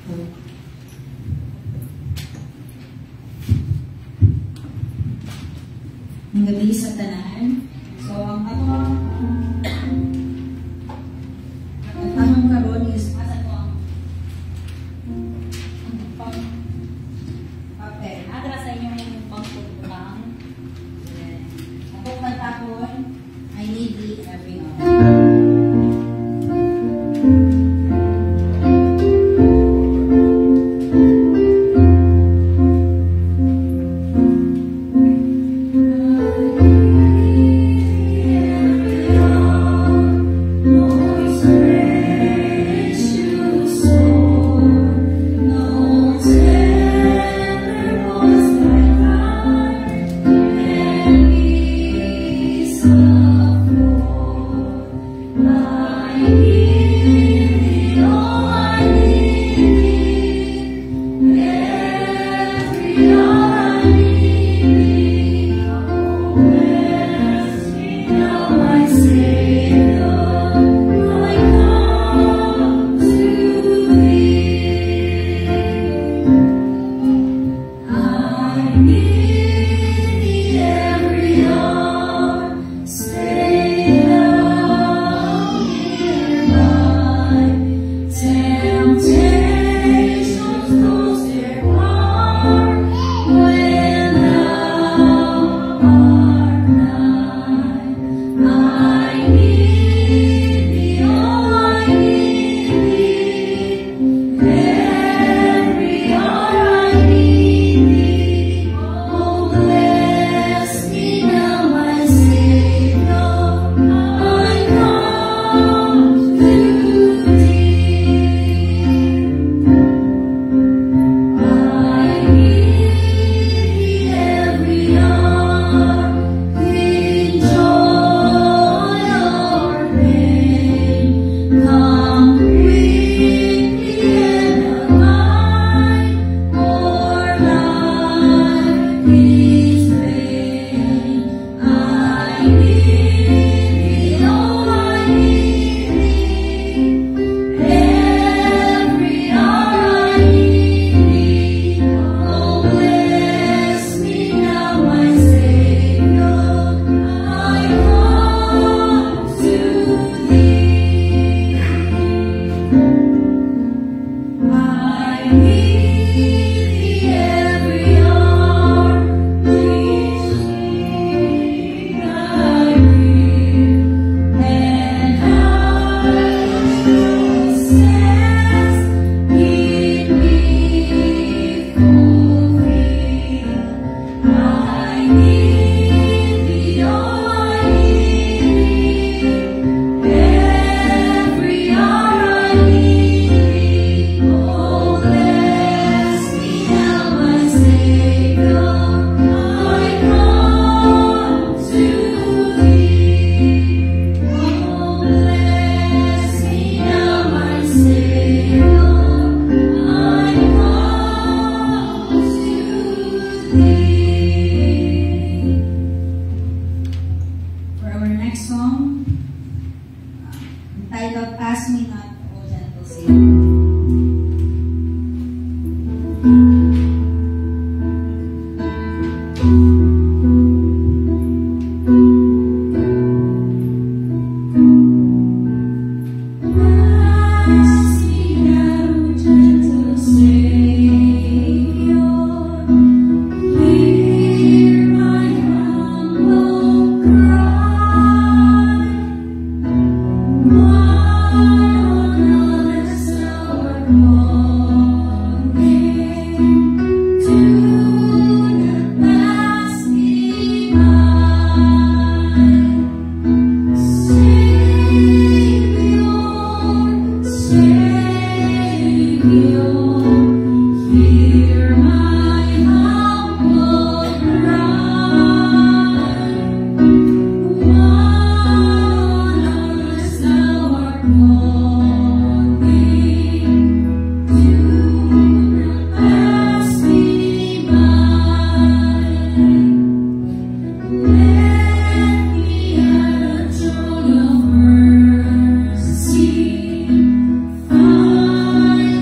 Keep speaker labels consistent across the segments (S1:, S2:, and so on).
S1: Ang gabi sa tanan. So, ang tanong karon is asa ko ang papel. Adra sa inyong pangputang. Ako pagtapon, I need the every hour.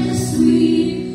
S2: Sweet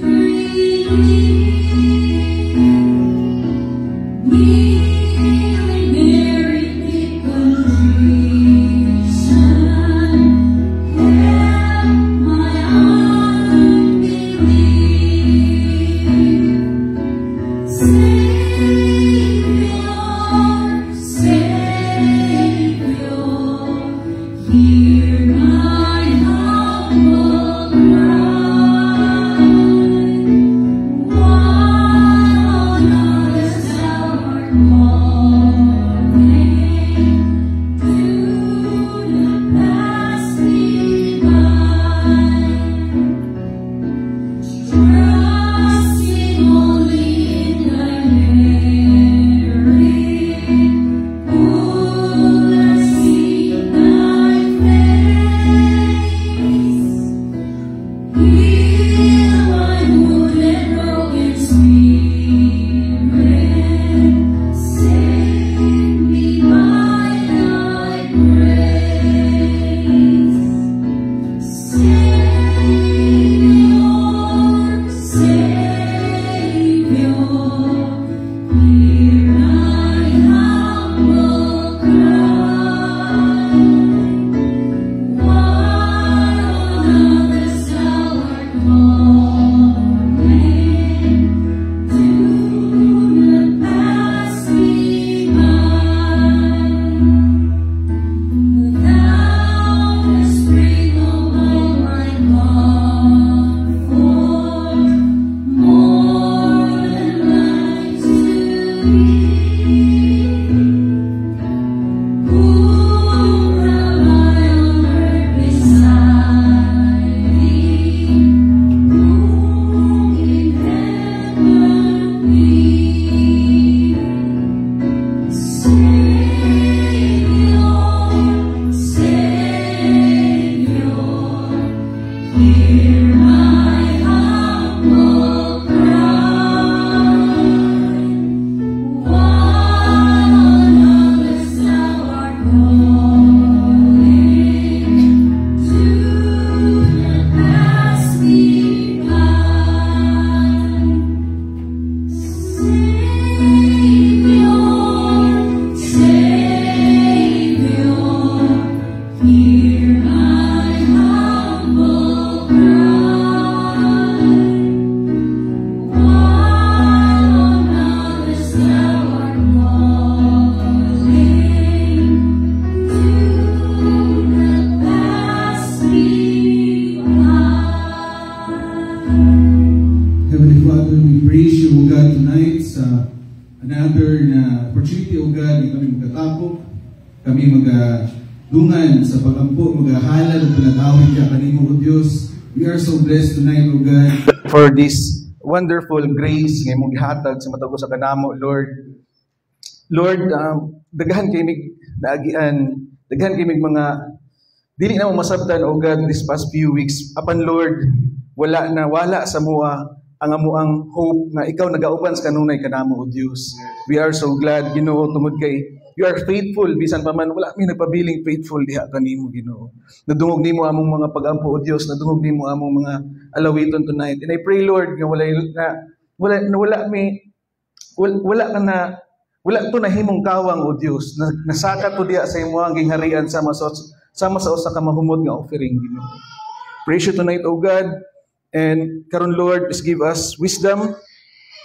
S2: Kami magadungan sa pagampo, magahalal ug pinag-awit ka kanimo o Dios. We are so blessed tonight, O God, for this wonderful grace nga imong gihatag sa matag sa kanamo, Lord. Lord, daghan kay mig naagian, daghan kay mig mga dili na mo masabtan, O God, this past few weeks. Apan Lord, wala sa mua ang amuang hope na ikaw nagauban sa kanunay kanamo, O Dios. We are so glad, Ginoo, tungod kay you are faithful, bisan pa man wala mi nagpabiling faithful diha kanimo, Ginoo. Nadungog nimo among mga pag-ampo, O Dios, nadungog nimo among mga alawiton tonight. And I pray, Lord, nga wala to nahimong kawang, O Dios. Nasaka to diha sa imong gingharian sama sa usa ka mahumod nga offering, Ginoo. Praise you tonight, O God. And karon, Lord, please give us wisdom,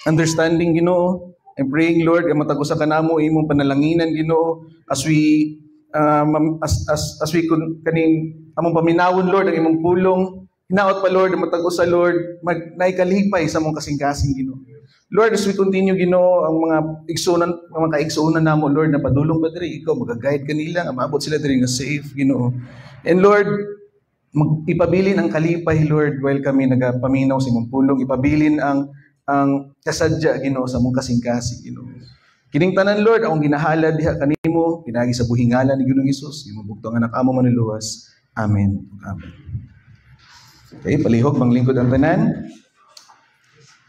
S2: understanding, Ginoo. I'm praying, Lord, matag usa kanamo imong panalanginan, Ginoo, as we kaning among paminawon, Lord, ang imong pulong. Hinaot pa, Lord, matag usa, Lord, naikalipay sa among kasing-kasing, Ginoo. Lord, as we continue, Ginoo, ang mga kaigsuonan namo, Lord, na padulong pa diri, ikaw mag-guide kanila, nga maabot sila diri nga safe, Ginoo. And Lord, ipabilin ang kalipay, Lord, while kami nagapaminaw sa imong pulong, ipabilin ang kasadya, Ginoo, sa mong kasing-kasing, Ginoo. Kining tanan, Lord, akong ginahalad diha kanimo, pinagi sa buhingalan ni Ginoong Hesus, imong bugtong anak amo maniluwas. Amen. Amen. Okay, palihog bang lingkod ang tanan.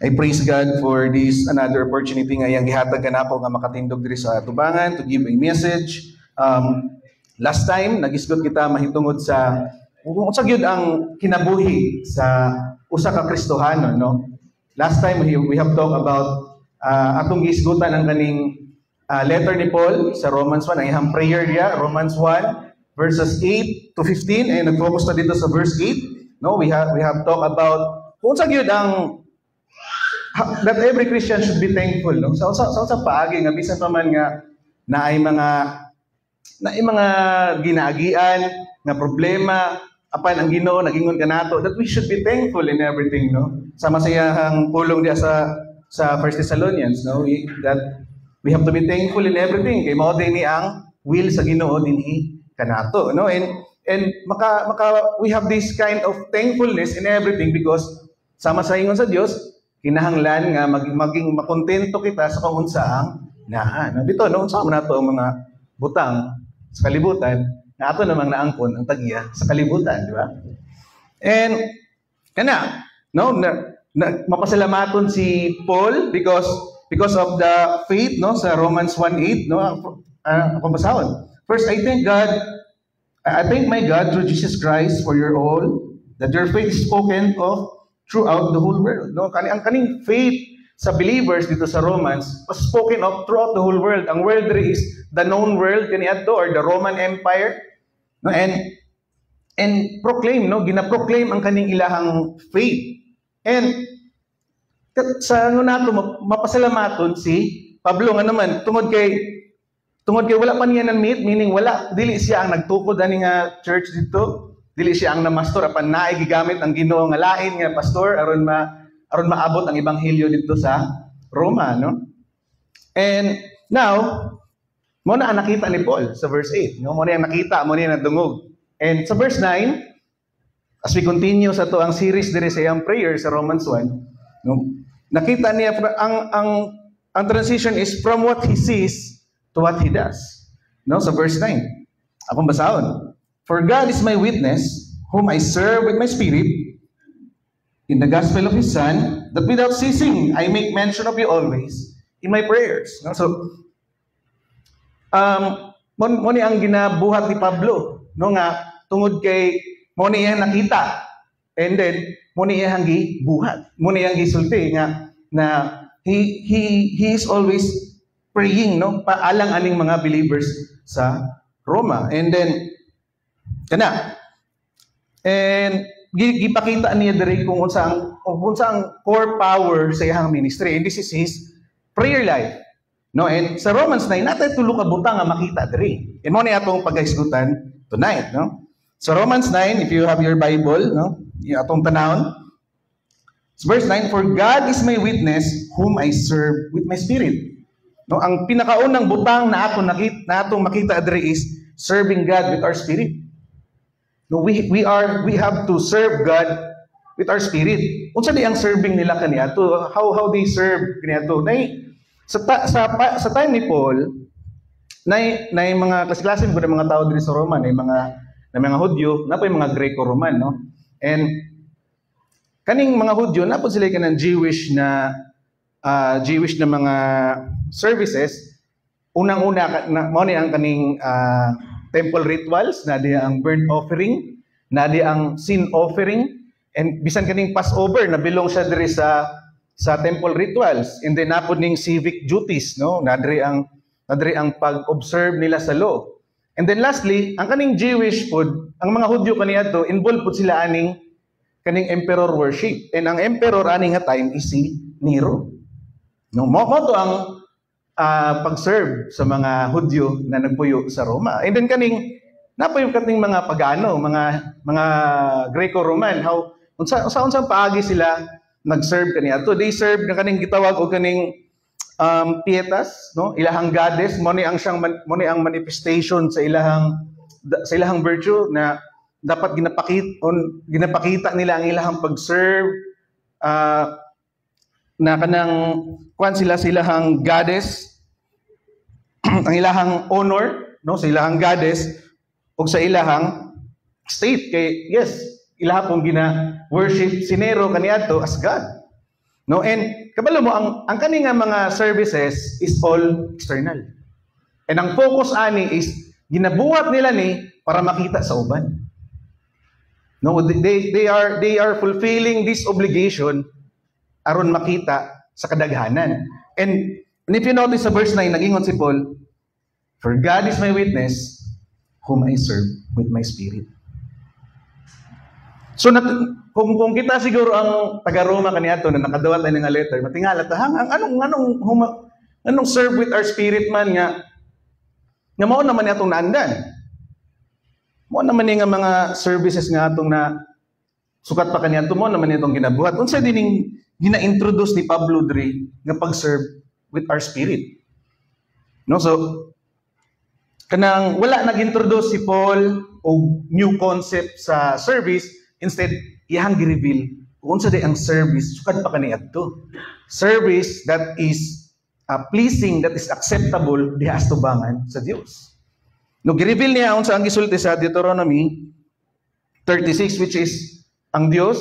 S2: I praise God for this another opportunity nga iyang gihatag kanako nga makatindog diri sa tubangan to give a message. Last time nagisgot kita mahitungod sa kung unsa gyud ang kinabuhi sa usa ka Kristohano, no? Last time we have talked about atong gisgutan ang kaning letter ni Paul sa Romans 1, ang ihang prayer niya, Romans 1 verses 8 to 15, and nag-focus na dito sa verse 8. No, we have talked about kung sa gyud ang that every Christian should be thankful, no? Sa paagi nga bisan pa man nga naay mga ginaagian nga problema, apan ang Ginoo nagingon kanato that we should be thankful in everything, no? Sama sa iyang pulong diya sa 1 Thessalonians, no? That we have to be thankful in everything kay mao din ni ang will sa Ginoo dinhi kanato, no? And we have this kind of thankfulness in everything because sama sa ingon sa Dios kinahanglan nga maging makontento kita sa kung unsaang naa. No? Dito no unsa man nato ang mga butang sa kalibutan na ato namang naangkon ang tagya sa kalibutan, di ba? And Kana, no, mapasalamaton si Paul because of the faith, no, sa Romans 1:8, no, akong basahon. First, I thank my God through Jesus Christ for your all, that your faith is spoken of throughout the whole world. No, ang kaning faith sa believers dito sa Romans was spoken of throughout the whole world. Ang world is the known world kaniadto, or the Roman Empire, no, and proclaim, no, gina-proclaim ang kaning ilahang faith. And sa ano nato mapasalamaton si Pablo nga naman tungod kay wala pa niya nang meet, meaning wala, dili siya ang nagtukod ani nga church dito, dili siya ang namastor apan naay gigamit ang Ginoo nga lain nga pastor aron maabot ang ebanghelyo dito sa Roma, no? And now mo na ang nakita ni Paul sa verse 8, no? Mo na ang nakita, mo na ang nadungog. And sa verse 9, as we continue sa to ang series dire sa iyang prayer sa Romans 1, no? Nakita niya ang transition is from what he sees to what he does. No, sa verse 9. Akong basahon. For God is my witness, whom I serve with my spirit in the gospel of his Son, that without ceasing I make mention of you always in my prayers. No? So mo ni ang ginabuhat ni Pablo, no, nga tungod kay mo ni iyang nakita, and then mo ni iyang gibuhat, mo ni iyang gisulti nga na he is always praying, no, paalang aning mga believers sa Roma. And then gipakita niya diri kung unsa ang core power sa iyang ministry, and this is his prayer life, no. And sa Romans 9 natay tulo ka butang nga makita diri, and mo ni atong paghisgutan tonight, no. So Romans 9, if you have your Bible, no, atong tanawon. Verse 9, for God is my witness, whom I serve with my spirit. No, ang pinakaunang butang na atong makita diri is serving God with our spirit. No, we have to serve God with our spirit. Unsa di ang serving nila kaniadto? How they serve kaniadto? Sa time ni Paul, nay mga klase-klase ko ng mga tao diri sa Roma, nay mga Hudyo, na po yung mga Greco-Roman, no? And kaning mga Hudyo, na po sila kanang Jewish na mga services. Unang-una, mo ni ang kaning temple rituals, na di ang burnt offering, na di ang sin offering, and bisan kaning Passover, na bilong siya diri sa temple rituals. And then napod ning civic duties, no? Na diri ang pag-observe nila sa law. And then lastly, ang kaning Jewish food, ang mga Hudyo kaniadto, involved po sila kaning emperor worship. And ang emperor aning nga time is si Nero. No, mo to ang pag-serve sa mga Hudyo na nagpuyo sa Roma. And then napo yung kating mga pagano, mga Greco-Roman, unsa paagi sila nag-serve kaniadto. They serve na kaning gitawag og kaning pietas, no, ilahang goddess, mo ni ang manifestation sa ilahang virtue na dapat ginapakita nila ang ilahang pag-serve, na kanang kuan sila sa ilahang goddess, ang ilahang honor, no, sa ilahang goddess ug sa ilahang state. Kay yes, ilaha pong gina-worship si Nero kaniadto as God. No, and kabalo mo ang kani nga mga services is all external. And ang focus ani is ginabuhat nila ni para makita sa uban. No, they are fulfilling this obligation aron makita sa kadaghanan. And if you notice sa verse 9, nagingon si Paul, for God is my witness, whom I serve with my spirit. So kung kita siguro ang taga-Roma kaniadto na nakadawat na nga letter, matingala ta anong serve with our spirit man nga mao naman ni atong naandan. Mao naman ni nga mga services nga atong na sukat pa kaniadto, mo naman ni atong ginabuhat. Unsa dining gina-introduce ni Pablo diri nga pag-serve with our spirit. No, so kanang wala nag-introduce si Paul og new concept sa service. Instead, iyang gi-reveal kung unsa day ang service sukad pa kaniadto. Service that is pleasing, that is acceptable dihas tubangan sa Dios. No, gi-reveal niya unsa ang gisulti sa Deuteronomy 36, which is ang Dios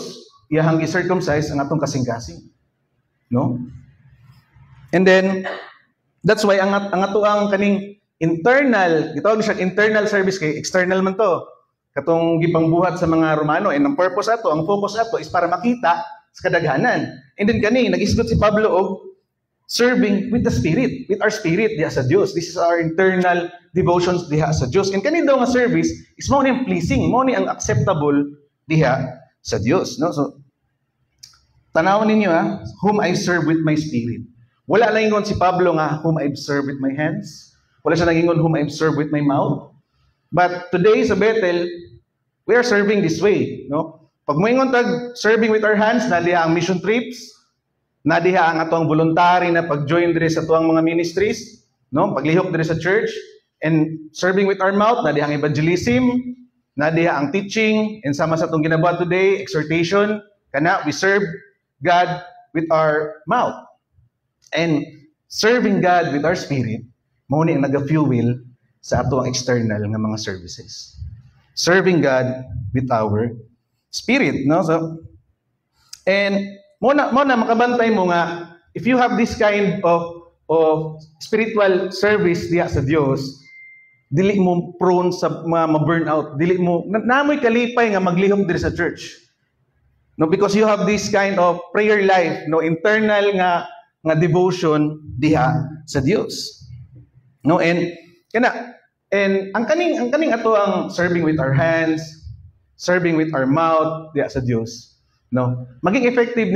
S2: iyahang i-circumcise ang atong kasing-kasing. No? And then, that's why ang atuang kaning internal, gitawag siya internal service kay external man to. Katong gipangbuhat sa mga Romano, and ang purpose ato, ang focus ato is para makita sa kadaghanan. And then kani nag-isgot si Pablo og serving with the Spirit, with our spirit diha sa Dios. This is our internal devotions diha sa Dios. And kani daw nga service is mo ni ang pleasing, mo ni ang acceptable diha sa Dios, no? So tanawon ninyo whom I serve with my spirit. Wala lang ingon si Pablo nga whom I serve with my hands. Wala siya nang ingon whom I serve with my mouth. But today sa Bethel, we are serving this way, no? Pag mo ingon tag serving with our hands, na diha ang mission trips, na diha ang atong voluntary na pag-join diri sa tuwang mga ministries, no? Paglihok diri sa church, and serving with our mouth, na diha ang evangelism, na diha ang teaching, and sama sa atong ginabuhat today, exhortation, kana we serve God with our mouth. And serving God with our spirit, mao ni ang naga-fuel sa ato ang external nga mga services. Serving God with our spirit, no? So, and mo na makabantay mo nga if you have this kind of spiritual service diha sa Dios, dili mo prone sa mga ma-burnout, dili mo namoy kalipay nga maglihok diri sa church. No, because you have this kind of prayer life, no, internal nga devotion diha sa Dios. No, and ang kaning ato ang serving with our hands, serving with our mouth diha sa Dios. No, maging effective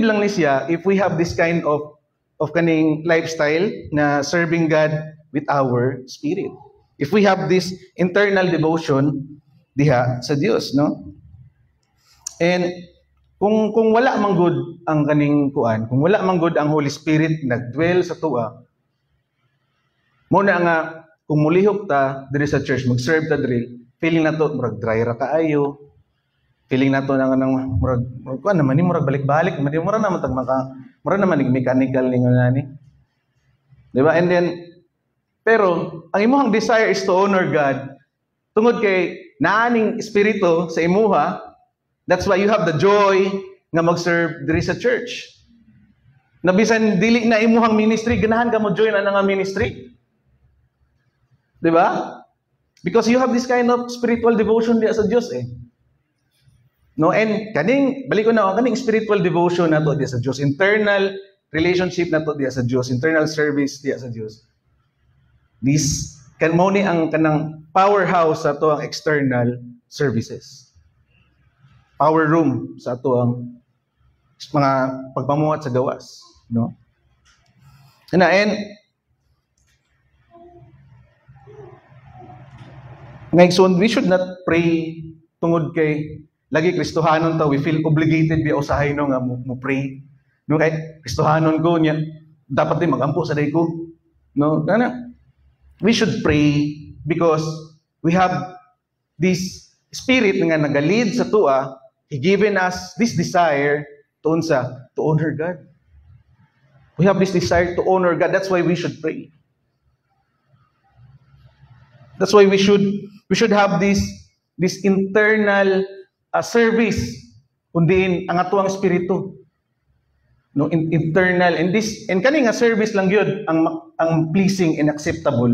S2: lang ni siya if we have this kind of kaning lifestyle na serving God with our spirit. If we have this internal devotion diha sa Dios, no? And kung wala man good ang kaning kuan, kung wala man good ang Holy Spirit nagdwell sa tuwa, mo na nga kung mulihok ta diri sa church, mag-serve ta diri, feeling nato murag dry ra kaayo. Feeling nato nang murag kuan naman ni murag balik-balik, murag naman tag murag naman ning mechanical ning ngani. Di ba? And then pero ang imong desire is to honor God tungod kay naaning espiritu sa imuha. That's why you have the joy nga mag-serve diri sa church. Nabisan dili na imuhang ministry, ganahan ka mo join ana nga ministry. Di ba? Because you have this kind of spiritual devotion diya sa Dios eh. No, and kaning spiritual devotion nato diya sa Dios, internal relationship nato diya sa Dios, internal service diya sa Dios. This kan mo ni ang kanang powerhouse sa ato ang external services. Power room sa ato ang mga pagpamuhat sa gawas, no? And ngayon, we should not pray tungod kay lagi Kristohanon ta, we feel obligated bi usahay no nga mo pray. No kay Kristohanon ko niya, dapat din magampo sa day ko. No, kana we should pray because we have this spirit nga nagalid sa tuwa. He given us this desire to honor God. We have this desire to honor God. That's why we should pray. That's why we should have this internal service kundiin ang atuang espiritu. No, internal and kani nga service lang gyud ang pleasing and acceptable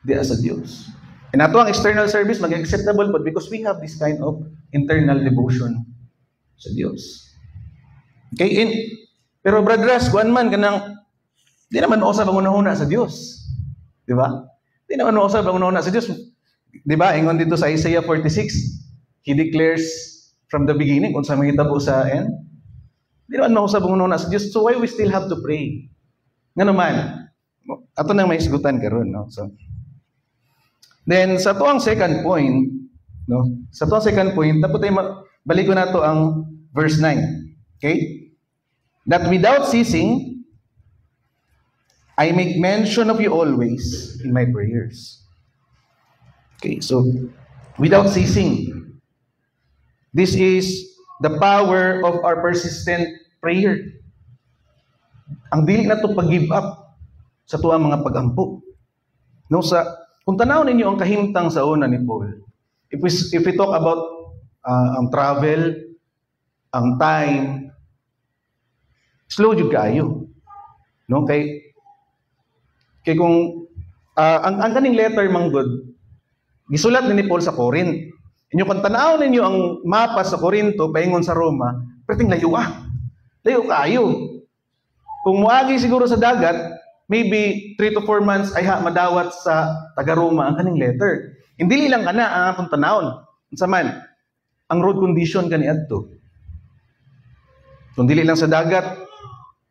S2: diya sa Dios. And ato ang external service maging acceptable but because we have this kind of internal devotion sa Dios. Okay, pero brothers, kuan man kanang di naman usab ang unahuna sa Dios. Di ba? Di naman usab ang unahuna sa Dios. Di ba? Ingon dito sa Isaiah 46, he declares from the beginning unsa mahitabo sa end. Di naman mausab ang unahuna sa Dios. So why we still have to pray? Ngano man? Ato nang maisgutan karon, no? So then, sa tuang second point, no? Sa tuang second point, dapat tayo balik ko na to ang verse 9. Okay? That without ceasing, I make mention of you always in my prayers. Okay, so, without ceasing. This is the power of our persistent prayer. Ang dili na to pag-give up sa tuang mga pag-ampo. No, kung tanaw ninyo ang kahimtang sa una ni Paul, if we talk about ang travel, ang time, slow jud kaayo. No? Kay kung ang kaning letter manggod, gisulat ni Paul sa Corinth. Inyo kung tanaw ninyo ang mapa sa Corinto, paingon sa Roma, perting layo Layo kaayo. Kung muagi siguro sa dagat, maybe 3 to 4 months ay madawat sa taga-Roma ang kaning letter. Hindi lang kana ang atong tanawon. Unsa man, ang road condition kani adto. Kung dili lang sa dagat,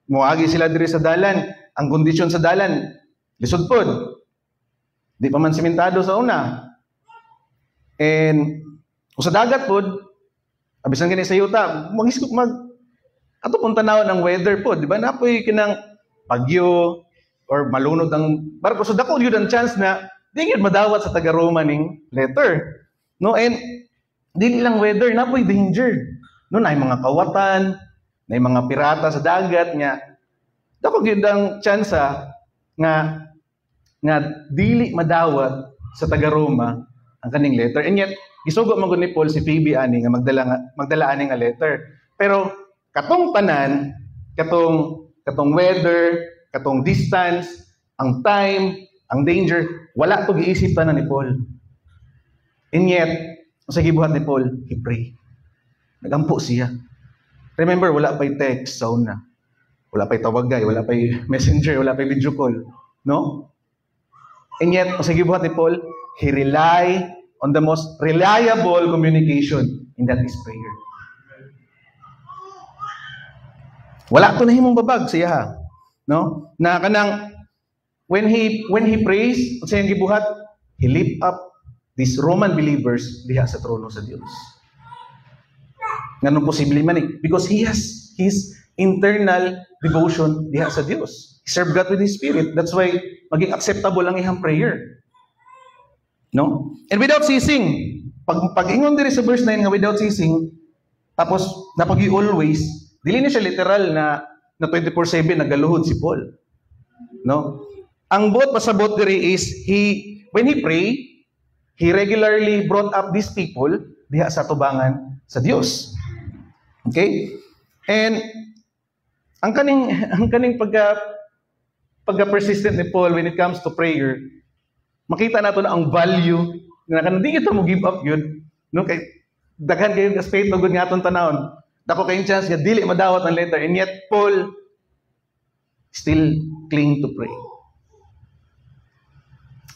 S2: muagi sila diri sa dalan, ang kondisyon sa dalan lisod pod. Di pa man simentado sa una. And kung sa dagat pod, abisan gani sa yuta, ato pong tanawon ang weather pod, di ba? Napoy kinang bagyo or malunod ang barko. So dako yun ang chance na di yun madawat sa taga-Roma ning letter. No? And dili lang weather, napoy danger. No, na mga kawatan, na mga pirata sa dagat nga. Dako yun ang chance nga dili madawat sa taga-Roma ang kaning letter. And yet, gisugo man gud ni Paul si Phoebe ani nga magdala ani nga letter. Pero katong tanan, katong weather, katong distance, ang time, ang danger, wala to giisip tanan ni Paul. And yet, sa gibuhat ni Paul, he pray. Nagampo siya. Remember, wala pa'y text sa una. Wala pa'y tawagay, wala pa'y messenger, wala pa'y video call. No? And yet, sa gibuhat ni Paul, he rely on the most reliable communication, and that is prayer. Wala to nahimong babag siya, no? Na kanang when he prays, sa iyang gibuhat, he lift up these Roman believers diha sa trono sa Dios. Nganong posible man because he has his internal devotion diha sa Dios. He served God with his spirit. That's why maging acceptable ang iyang prayer. No? And without ceasing, pag-ingon diri sa verse 9 nga without ceasing, tapos napagi always, dili na siya literal na 24/7 nagaluhod si Paul. No? Ang buot pasabot diri is when he pray, he regularly brought up these people diha sa tubangan sa Dios. Okay? And ang kaning pagka-persistent ni Paul when it comes to prayer, makita nato na ang value na kanang di kita mo give up yun. No? Kay daghan kayo ka faith na gud nga atong tanawon. Dako kayong chance nga dili madawat ang letter, and yet Paul still cling to pray.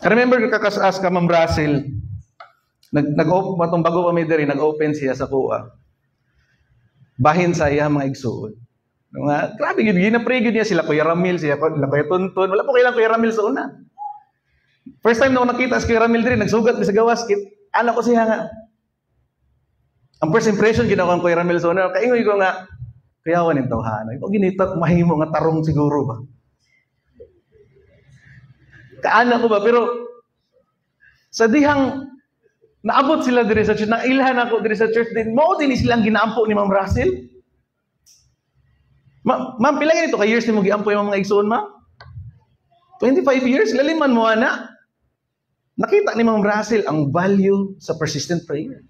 S2: I remember kakas-as ka Ma'am Russell, matong bago pa may diri, nag-open siya sa kuha. Bahin sa iya mga igsuon. Nga, grabe yun, gina-pray yun niya sila Kuya Ramil, sila Kuya Tuntun. Wala po kailang Kuya Ramil sa una. First time na ako nakita si Kuya Ramil diri, nagsugat sa gawas, ano ko siya nga. Ang first impression ginawa ko Kuya Ramil sa una, kaingoy ko nga, kayawan yung tawhana. Ikaw ginitat, mahimo nga tarong siguro ba? Kaana ko ba? Pero sa dihang naabot sila diri sa church, nailhan ako diri sa church din, mao din silang ginaampo ni Ma'am Russell. Ma'am, pila ganito ka years ni mo giampo yung mga igsoon, ma'am? 25 years? Laliman mo, ana? Nakita ni Ma'am Russell ang value sa persistent prayer.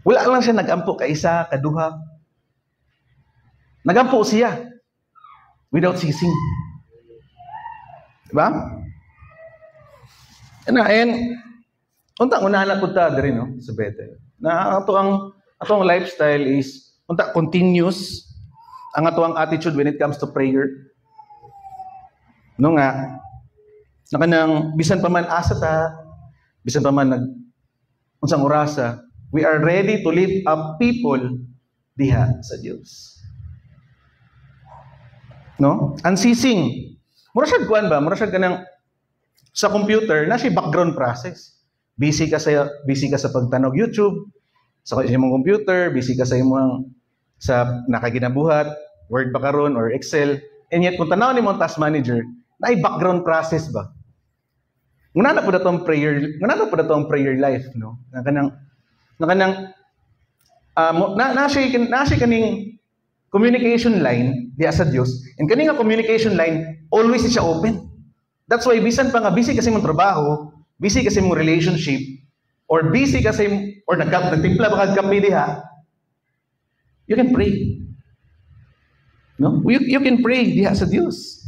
S2: Wala lang siya nagampo kaisa, kaduha. Nagampo siya without ceasing. Diba? And unta unahan na punta diri no sa Bethel. Na ato ang lifestyle is unta continuous ang ato ang attitude when it comes to prayer. No nga nakanang bisan pa man asa ta, bisan pa man unsang orasa, we are ready to lift up people diha sa Dios. No? Unceasing. Mura siya kuan ba? Mura siya kanang sa computer na siya background process. Busy ka sa pagtanog YouTube, sa imong computer, busy ka sa imong sa nakaginabuhat, Word ba karon or Excel. And yet kung tanaw nimo ang task manager, na background process ba? Nguna na po dato ang prayer life, no? Na siya kaning communication line diya sa Dios. And kaning communication line always siya open. That's why bisan pa nga busy kasi mong trabaho, busy kasi mong relationship, or busy kasi, or nagtimpla ba kagkape diha, you can pray. No? You can pray diha sa Dios.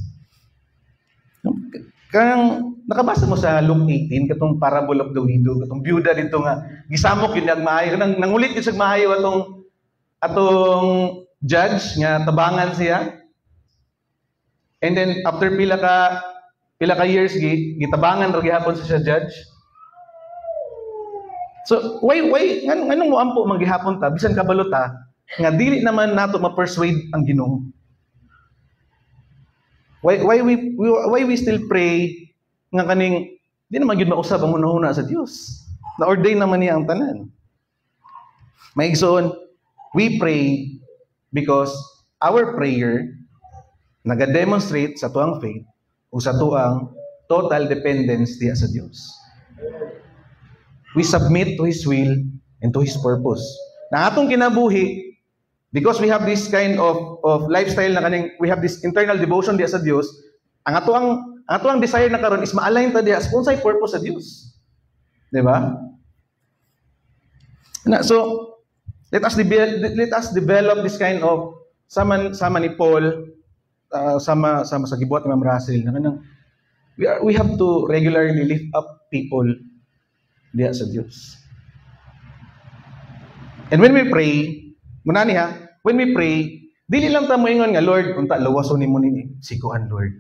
S2: No? Kang nakabasa mo sa Luke 18 katong parable of the widow, katong byuda dito nga gisamok yun ang maayo, nangulit yun sa maayo atong judge nga tabangan siya. And then after pila ka years gitabangan ra gihapon siya judge. So why nganong mo ampo maghihapon ta bisan kabalo ta nga dili naman nato ma-persuade ang Ginoo. Why we still pray nga kaning di naman gyud mausab ang hunahuna sa Dios. Na-ordain naman niya ang tanan. Maigsoon, we pray because our prayer naga-demonstrate sa tuang faith o sa tuang total dependence diya sa Dios. We submit to His will and to His purpose. Na atong kinabuhi, because we have this kind of lifestyle na kaning we have this internal devotion diya sa Dios, ang atuang desire na karon is ma-align ta diya sa unsay purpose sa Dios. Di ba? So let us develop this kind of sama ni Paul, sama sa gibuhat ni Ma'am Russell na kanang we have to regularly lift up people diya sa Dios. And when we pray, muna niya, when we pray, dili lang ta moingon nga, Lord, unta lawason nimo ni sikuan, Lord.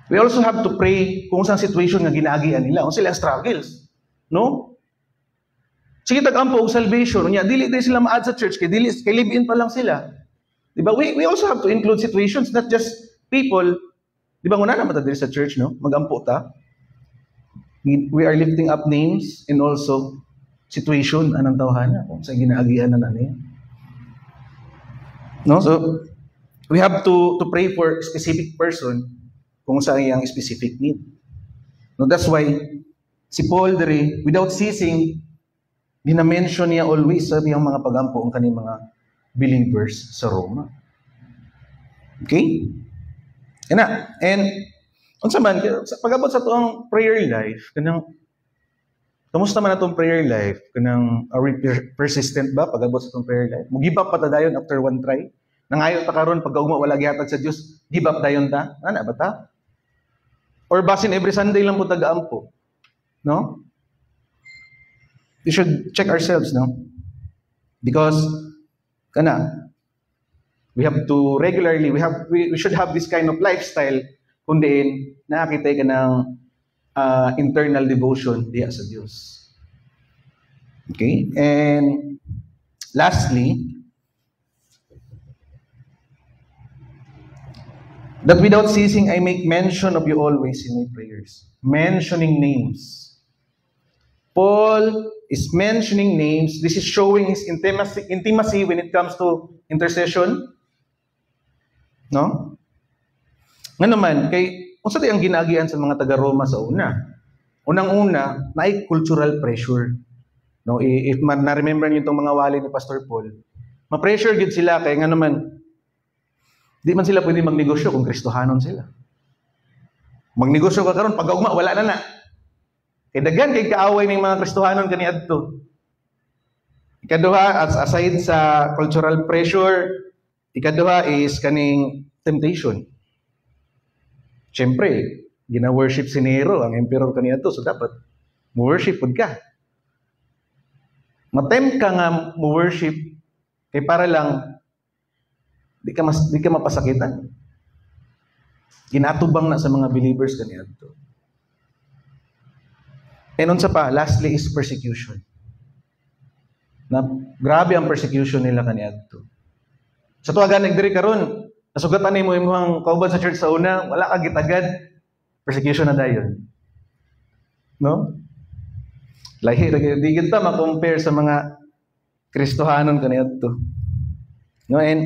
S2: We also have to pray kung saan situation nga ginaagian nila, kung sila struggles, no? Sige tag-ampo og salvation, unya dili sila ma-add sa church kay live-in pa lang sila. Di ba? We also have to include situations, not just people. Di ba nguna naman ta diri sa church, no? Magampo ta. We are lifting up names and also situation anang tawhana kung sa ginaagian na niya. No, so we have to pray for a specific person kung sa iyang specific need. No, that's why si Paul dere without ceasing dina-mention niya always sa iyang mga pagampo ang kaning mga believers sa Roma. Okay? And unsa man pag-abot sa tuong prayer life kanang kamusta man atong prayer life? Kanang are we persistent ba pag-abot sa atong prayer life? Mo-give up pa ta dayon after one try? Nangayo ta karon pag ugma wala gihatag sa Dios, give up dayon ta? Ana ba ta? Or basin every Sunday lang po taga-ampo? No? We should check ourselves, no? Because we have to regularly we should have this kind of lifestyle kundiin nakakita ka ng internal devotion diya sa Diyos. Okay? And lastly, that without ceasing I make mention of you always in my prayers. Mentioning names. Paul is mentioning names. This is showing his intimacy when it comes to intercession. No? Nga naman, kay unsa tay ang ginaagian sa mga taga-Roma sa una? Unang-una, naay cultural pressure. No, if na-remember niyo itong mga wali ni Pastor Paul, ma-pressure gid sila kay nga naman di man sila pwede magnegosyo kung Kristohanon sila. Magnegosyo ka karon pag ugma wala na. Kay daghan kay kaaway ning mga Kristohanon kaniadto. Ikaduha, aside sa cultural pressure, ikaduha is kaning temptation. Siyempre, gina-worship si Nero, ang emperor kaniadto, so dapat mo-worship pud ka. Matempt ka nga mo-worship kay para lang di ka mapasakitan. Ginatubang na sa mga believers kaniadto. And unsa pa, lastly is persecution. Na grabe ang persecution nila kaniadto. Sa tuwagan nagdiri karon, nasugatan nimo imong kauban sa church sa una, wala ka gitagad, persecution na dayon. No? Lahi di kita ma-compare sa mga Kristohanon kaniadto. No, and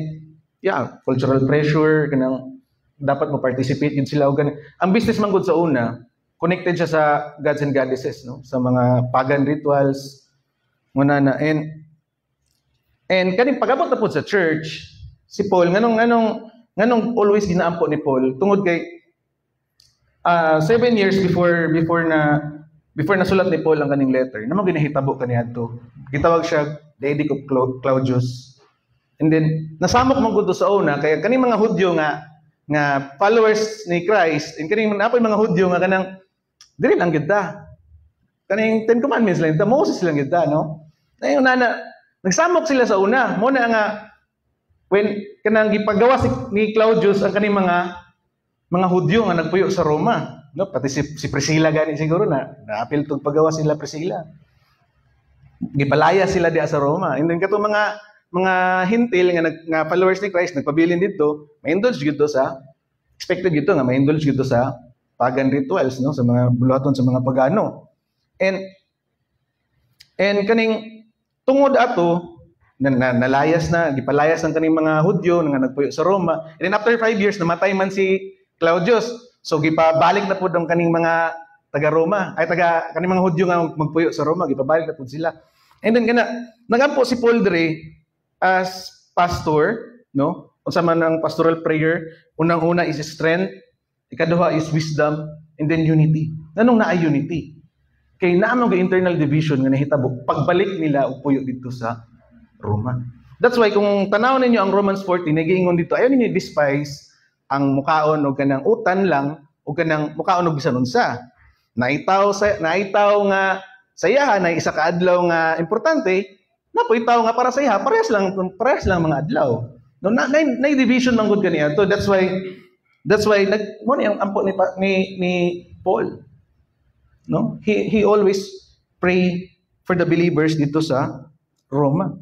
S2: yeah, cultural pressure kanang dapat mo participate gid sila og ang business man gud sa una, connected siya sa gods and goddesses, no? Sa mga pagan rituals muna na and kaning pag-abot na po sa church, si Paul nganong always ginaampo ni Paul tungod kay 7 years before before nasulat ni Paul ang kaning letter, namang ginahitabo kaniadto. Gitawag siya the Edict of Claudius. And then nasamok man gud sa una kaya kaning mga Hudyo nga followers ni Christ, and kaning napoy mga Hudyo nga kanang dili lang gid ta. Kaning 10 commandments lang, Moses lang gid ta, no? Ayon na nagsamok sila sa una. Mo na nga when kanang gipagawa ni Claudius ang kaning mga Hudyo nga nagpuyo sa Roma, no? Pati si Priscilla gani siguro na-apil tug pagawa sila Priscilla. Gipalaya sila diha sa Roma. And then katong mga hintil nga followers ni Christ nagpabilin dito, ma-indulge gito sa expected gito nga ma-indulge gito sa pagan rituals, no, sa mga buluhaton sa mga pagano. And kaning tungod ato nalayas na gipalayas ang kaning mga Hudyo nga nagpuyo sa Roma. And then after 5 years namatay man si Claudius. So gipabalik na pud ang kaning mga taga Roma, kaning mga Hudyo nga magpuyo sa Roma, gipabalik na pud sila. And then nagampo si Paul dre as pastor, no? Unsa man ang pastoral prayer, unang-una is strength, ikaduha is wisdom, and then unity. Nanong naa unity? Kay naamang internal division nga nahitabo pagbalik nila og puyo dito sa Roma. That's why kung tanaw ninyo ang Romans 14, nagiingon dito, ayaw ninyo despise ang mukaon o kanang utan lang o kanang mukaon og bisan unsa. Naitaw nga sayahan na isa ka adlaw nga importante, napoy tawo nga para sa iya, parehas lang mga adlaw. No, na division man gud kaniya to. That's why mo ni ang ampo ni Paul. No? He always pray for the believers dito sa Roma.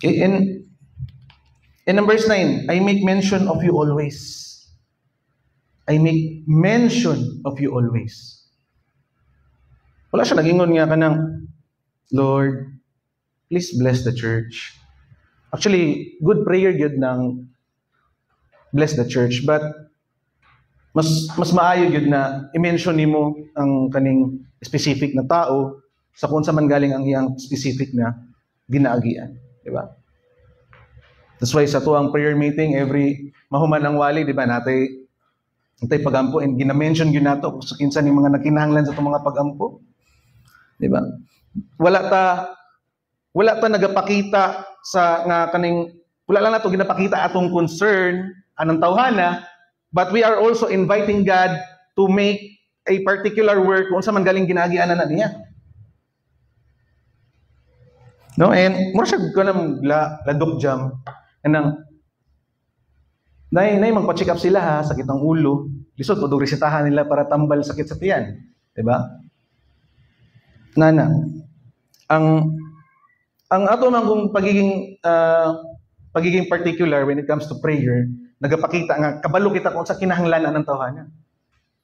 S2: Okay, in verse 9, I make mention of you always. I make mention of you always. Wala siya nagingon nga kanang, Lord, please bless the church. Actually, good prayer yun ng bless the church, but mas maayo yun na i-mention nimo ang kaning specific na tao sa kung saan man galing ang iyang specific na ginaagian, di ba? That's why sa tuang prayer meeting every mahuman ang wali, di ba, natay pagampo and gina-mention gyud nato sa kinsa ni mga nakinahanglan sa mga pagampo. Di ba? Wala ta nagapakita sa nga kaning wala lang nato ginapakita atong concern anang tawhana, but we are also inviting God to make a particular work kung sa man galing ginaagianan na niya. No, and mura siya kanang ladok jam kanang nay magpa-check up sila ha, sakit ang ulo, lisod pud resetahan nila para tambal sakit sa tiyan, di ba? Nana, ang ato man kung pagiging particular when it comes to prayer, nagapakita nga kabalo kita kung sa kinahanglanan ng tawhana.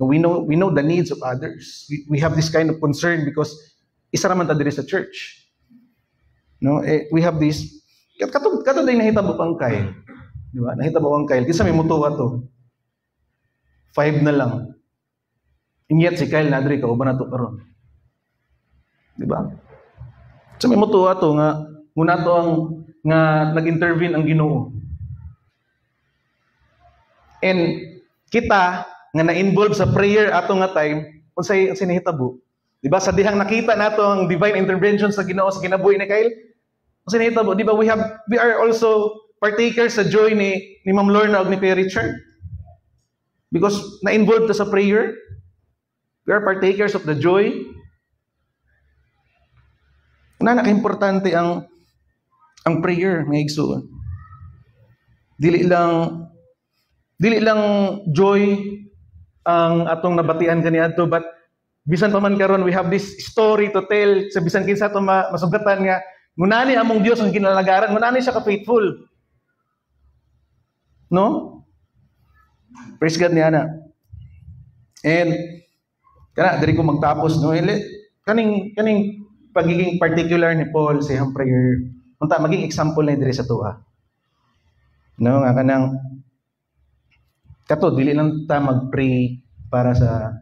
S2: We know the needs of others. We have this kind of concern because isa raman ta diri sa church. No, we have this kato din nahitabo pang Kyle. Di ba? Nahitabo ang Kyle kinsa may mutuwa to. 5 na lang. And yet si Kyle nadri ka uban nato karon. Di ba? So may mutuwa to nga muna to ang nga nag-intervene ang Ginoo. And kita nga na-involve sa prayer ato nga time unsay nahitabo. Di ba sa dihang nakita nato ang divine intervention sa Ginoo sa kinabuhi ni Kyle? Unsay nahitabo? Di ba we are also partakers sa joy ni Ma'am Lorna ug ni Kuya Richard. Because na-involved ta sa prayer. We are partakers of the joy. Naka-importante ang prayer, mga igsoon. Dili lang joy ang atong nabatian kaniadto, but bisan pa man karon we have this story to tell sa bisan kinsa ato masugatan nga ngunani among Dios ang kinalagaran, ngunani siya ka-faithful. No? Praise God niya na. And diri ko magtapos, no? Kaning pagiging particular ni Paul sa iyang prayer, unta maging example na diri sa tuwa. No, nga kanang kato dili lang ta mag-pray para sa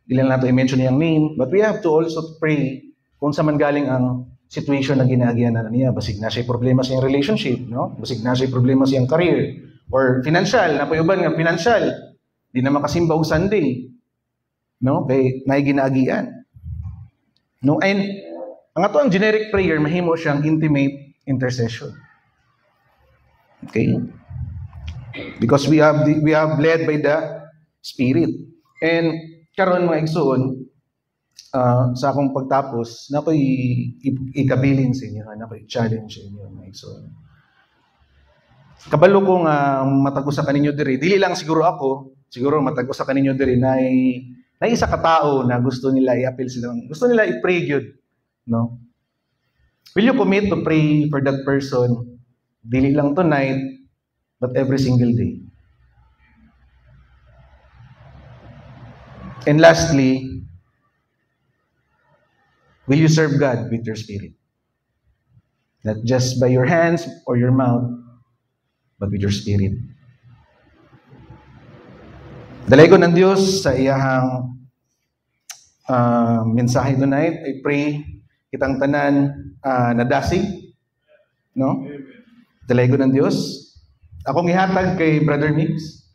S2: dili lang nato i-mention iyang name, but we have to also pray kung sa man galing ang situation na ginaagianan niya, basig na siya problema sa iyang relationship, no? Basig na siya problema sa iyang career or financial, napayuban nga financial, di na makasimba og Sunday. No? Kay naiginagian. No? And ang ato ang generic prayer, mahimo siyang intimate intercession. Okay? Because we have led by the Spirit. And karon mga igsoon, sa akong pagtapos, na ako'y ikabilin sa inyo, na ako'y challenge sa inyo mga igsoon. Kabalo ko nga matag-usa kaninyo diri, dili lang siguro ako, siguro matag-usa kaninyo diri na isa ka tao na gusto nila i-appeal sila, gusto nila i-pray gyud, no? Will you commit to pray for that person? Dili lang tonight, but every single day. And lastly, will you serve God with your spirit? Not just by your hands or your mouth, but with your spirit. Dalay ko ng Diyos sa iyahang mensahe tonight. I pray kitang tanan nadasig. No? Dalay ko ng Diyos. Akong ihatag kay Brother Mix.